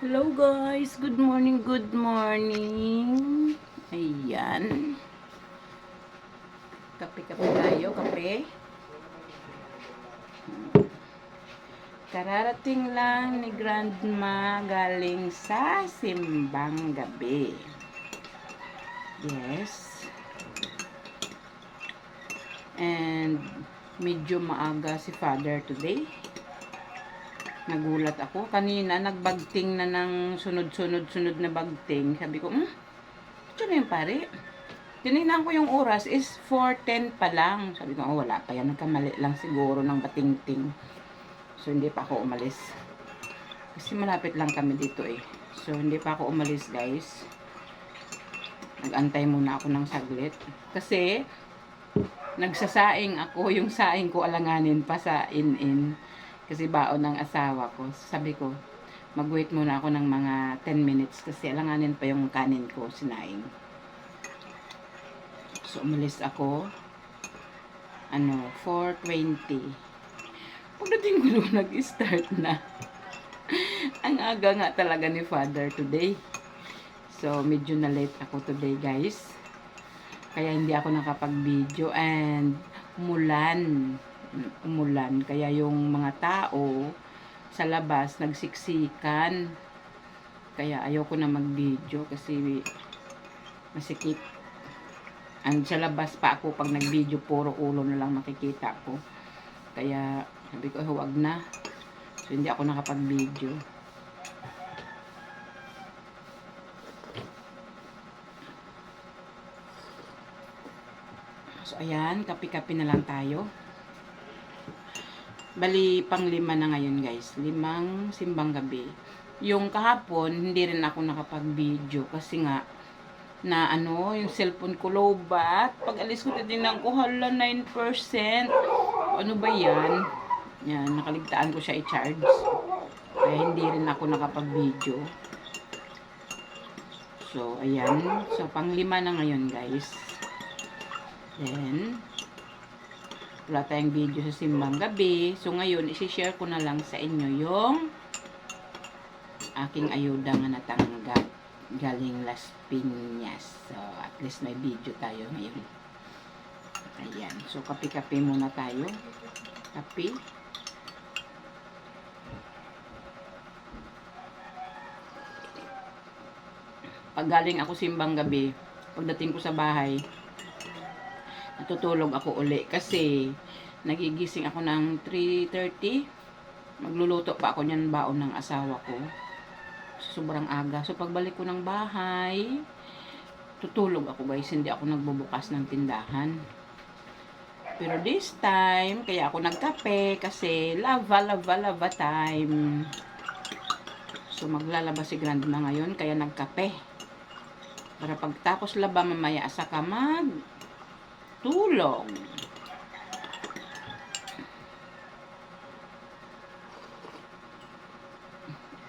Hello guys, good morning, good morning. Ayan. Kape-kape tayo, kape. Kararating lang ni Grandma galing sa simbang gabi. Yes. And medyo maaga si Father today. Nagulat ako. Kanina, nagbagting na ng sunod-sunod na bagting. Sabi ko, ito na yung pare. Tinignan ko yung oras is 4:10 pa lang. Sabi ko, wala pa yan. Nagkamali lang siguro ng batingting. So, hindi pa ako umalis. Kasi malapit lang kami dito eh. So, hindi pa ako umalis guys. Nag-antay muna ako ng saglit. Kasi, nagsasaing ako. Yung saing ko alanganin pa sa in-in. Kasi baon ng asawa ko. Sabi ko, mag-wait muna ako ng mga 10 minutes. Kasi alanganin pa yung kanin ko, sinaing. So, umalis ako. 4:20. Pagdating ko doon, nag-start na. Ang aga nga talaga ni Father today. So, medyo na late ako today, guys. Kaya hindi ako nakapag-video. And, umulan. Kaya yung mga tao sa labas, nagsiksikan. Kaya ayoko na mag-video kasi masikip. And sa labas pa ako pag nag-video, puro ulo na lang makikita ko. Kaya sabi ko, huwag na. So, hindi ako nakapag-video. So, ayan. Kapi-kapi na lang tayo. Bali, pang-5 na ngayon, guys. 5 simbang gabi. Yung kahapon, hindi rin ako nakapag-video. Kasi nga, yung cellphone ko low bat. Pag alis ko, titignan ko, hala, 9%. Ano ba yan? Yan, nakaligtaan ko siya i-charge. Kaya hindi rin ako nakapag-video. So, ayan. So, pang-5 na ngayon, guys. Then, wala tayong video sa simbang gabi. So, ngayon, isi-share ko na lang sa inyo yung aking ayuda nga natanggap galing Las Piñas. So, at least may video tayo ngayon. Ayan. So, kape-kape muna tayo. Kape. Pag galing ako simbang gabi, pagdating ko sa bahay, natutulog ako uli kasi nagigising ako ng 3:30. Magluluto pa ako niyan baon ng asawa ko. Sobrang aga. So, pagbalik ko ng bahay, tutulog ako guys. Hindi ako nagbubukas ng tindahan. Pero this time, kaya ako nagkape kasi lava time. So, maglalaba si Grandma ngayon kaya nagkape. Para pagtapos laba mamaya saka tulong.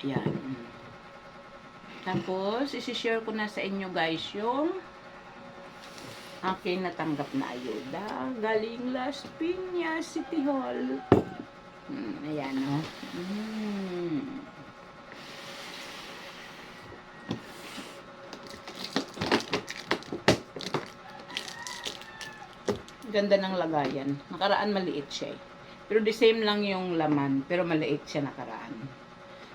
Yan. Tapos, isi-share ko na sa inyo guys yung aking natanggap na ayuda galing Las Piñas City Hall. Ayan o. Ganda ng lagayan. Nakaraan maliit siya eh. Pero the same lang yung laman. Pero maliit siya nakaraan.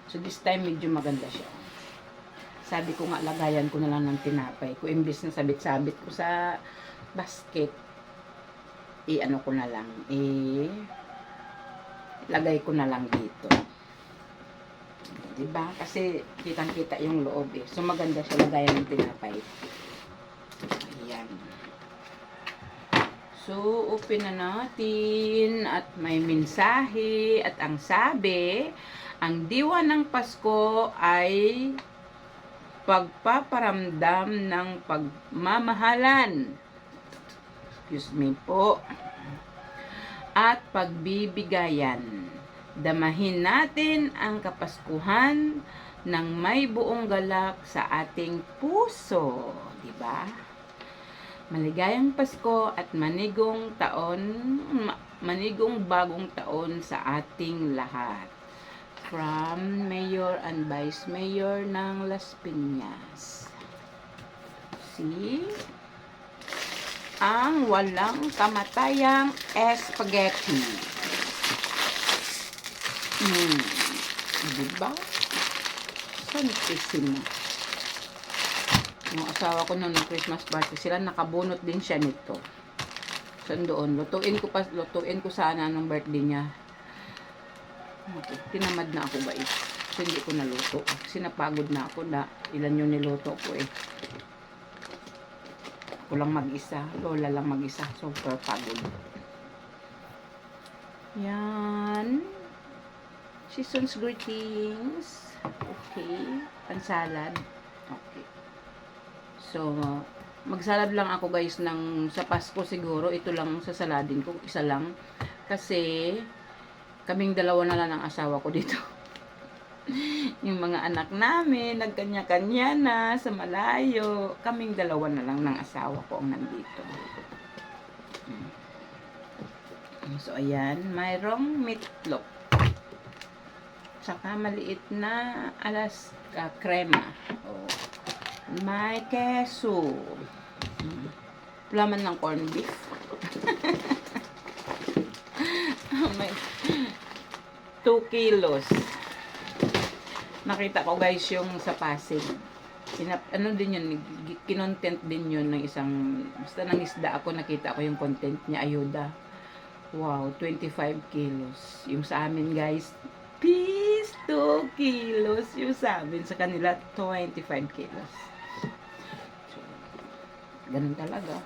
So this time medyo maganda siya. Sabi ko nga lagayan ko na lang ng tinapay. Kung imbis na sabit-sabit ko sa basket, ano ko na lang. Lagay ko na lang dito. Diba? Kasi kitang-kita yung loob eh. So maganda siya lagayan ng tinapay. Ayan. So, open na natin at may mensahe at ang sabi, ang diwa ng Pasko ay pagpaparamdam ng pagmamahalan. Excuse me po. At pagbibigayan. Damahin natin ang Kapaskuhan ng may buong galak sa ating puso. Diba? Maligayang Pasko at manigong bagong taon sa ating lahat. From Mayor and Vice Mayor ng Las Piñas. See? Ang walang kamatayang spaghetti. Diba? Santisimo. Yung asawa ko nung Christmas party, sila nakabunot din siya nito. So doon, lutuin ko sana nung birthday niya. Tinamad na ako guys. So hindi ko naluto. Kasi napagod na ako na ilan yung niluto ko eh. Ako lang mag-isa. Lola lang mag-isa. Super pagod. Yan. Season's greetings. Okay. Pansalad. Okay. So, magsalad lang ako guys ng sa Pasko siguro. Ito lang sasaladin ko. Isa lang. Kasi, kaming dalawa na lang ang asawa ko dito. Yung mga anak namin, nagkanya-kanya na sa malayo. Kaming dalawa na lang ng asawa ko ang nandito. So, ayan. Mayroong meatloaf. Saka maliit na crema. Oh. May keso. Wala man ng corned beef. May 2 kilos. Nakita ko guys yung sa Pasig. Ano din yun, kinontent din yun ng isang, basta nang isda ako, nakita ko yung content niya, ayuda. Wow, 25 kilos. Yung sa amin guys, 2 kilos. Yung sa amin, sa kanila, 25 kilos. So, ganun talaga.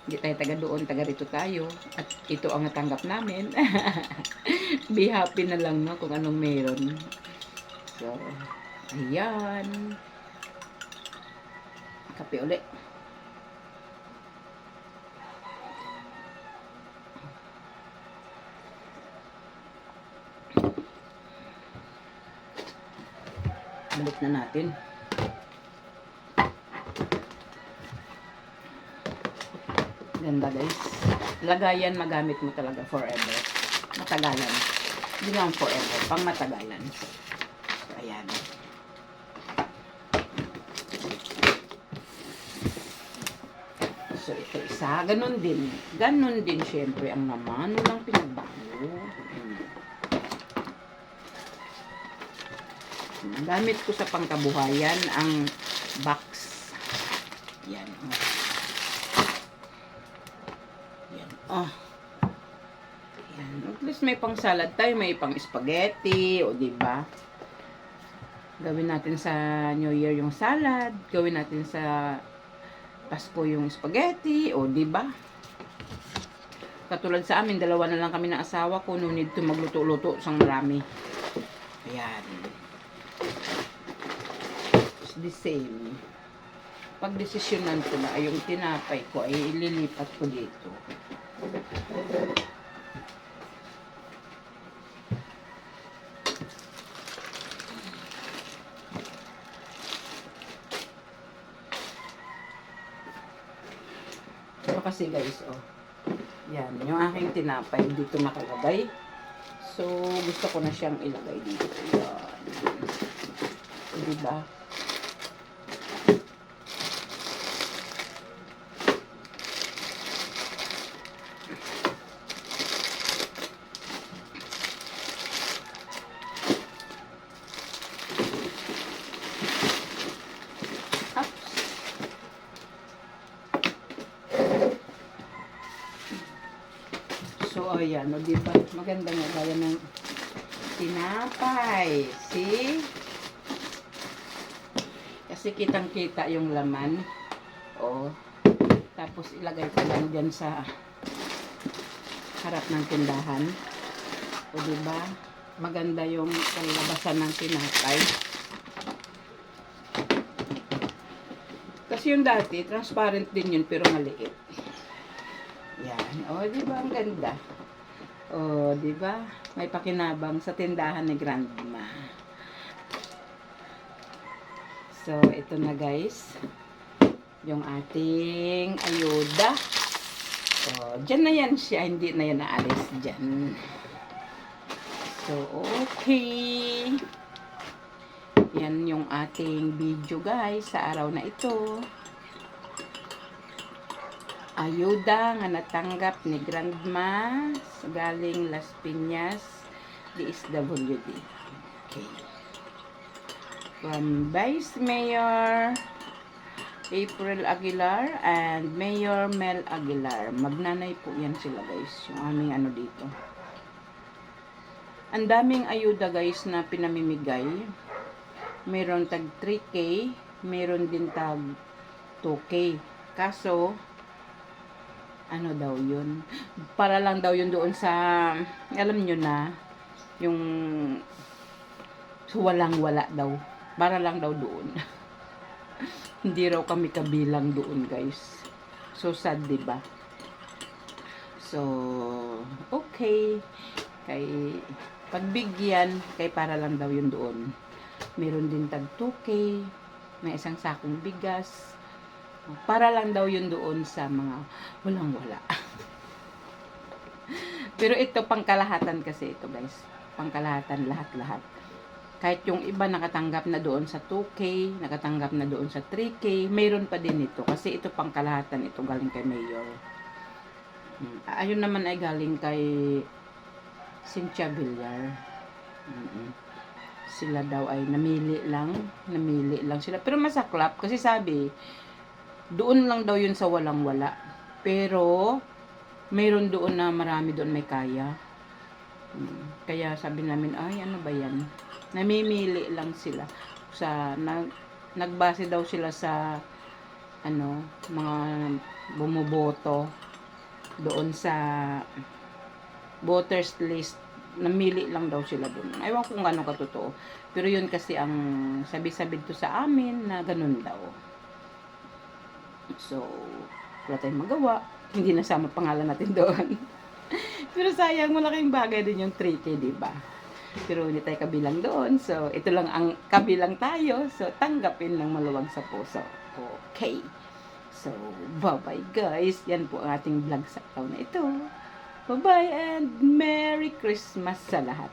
Hindi tayo taga doon, taga rito tayo. At ito ang natanggap namin. Be happy na lang, no, kung anong meron. So, ayan. Kape ulit. Balik na natin. Ganda guys. Lagayan magamit mo talaga forever. Matagalan. Hindi lang forever. Pang matagalan. So, ayan. So, ito isa. Ganun din. Ganun din syempre ang naman. Walang pinagbago. Gamit ko sa pangkabuhayan ang box. Yan. Yan. Oh. Yan. At least may pang salad tayo, may pang spaghetti, o diba? Gawin natin sa New Year yung salad, gawin natin sa Pasko yung spaghetti, o diba? Katulad sa amin, dalawa na lang kami ng asawa ko, no need to magluto-luto sang marami. Ayan. It's the same. Pag-desisyonan ko na, yung tinapay ko ay ililipat ko dito. So, kasi guys, oh. Yan, yung aking tinapay dito nakalagay. So, gusto ko na siyang ilagay dito. Yan. Diba? So, ayan, o diba? Maganda nga, gaya ng tinapay. See? Kasi kitang-kita yung laman. O, tapos ilagay ko lang dyan sa harap ng tindahan. O, diba? Maganda yung kalabasan ng tinapay. Kasi yung dati, transparent din yun, pero maliit. Yan. O, diba? Ang ganda. O, diba? May pakinabang sa tindahan ni Grandma. So, ito na guys. yung ating ayuda. So, dyan na yan siya. Hindi na yan naalis dyan. So, okay. Yan yung ating video guys sa araw na ito. Ayuda nga natanggap ni Grandma galing Las Piñas, DSWD. Okay. From Vice Mayor April Aguilar and Mayor Mel Aguilar. Magnanay po yan sila guys. Yung aming ano dito. Ang daming ayuda guys na pinamimigay. Meron tag 3K. Meron din tag 2K. Kaso, ano daw yun? Para lang daw yun doon sa, alam nyo na, yung walang-wala daw. Para lang daw doon. Hindi raw kami kabilang doon, guys. So sad, 'di ba? So, okay. Kay pagbigyan, kay para lang daw 'yun doon. Meron din tag 2K, may isang sakong bigas. Para lang daw 'yun doon sa mga walang-wala. Pero ito pangkalahatan kasi ito, guys. Pangkalahatan lahat-lahat. Kahit yung iba nakatanggap na doon sa 2K, nakatanggap na doon sa 3K, mayroon pa din ito. Kasi ito pang kalahatan, ito galing kay Mayor. Ayun naman ay galing kay Cynthia Villar. Sila daw ay namili lang sila. Pero masaklap kasi sabi, doon lang daw yun sa walang-wala. Pero, mayroon doon na marami doon may kaya. Kaya sabi namin, ay ano ba yan? Namimili lang sila sa nagbase daw sila sa ano, mga bumuboto doon sa voters list. Namili lang daw sila doon. Ewan ko kung gano'ng katotoo. Pero yun kasi ang sabi-sabi to sa amin na ganun daw. So, wala tayong magawa. Hindi nasama pangalan natin doon. Pero sayang, malaking bagay din yung 3K, diba? Pero hindi tayo kabilang doon. So, ito lang ang kabilang tayo. So, tanggapin ng maluwag sa puso. Okay. So, bye-bye guys. Yan po ang ating vlog sa araw na ito. Bye-bye and Merry Christmas sa lahat.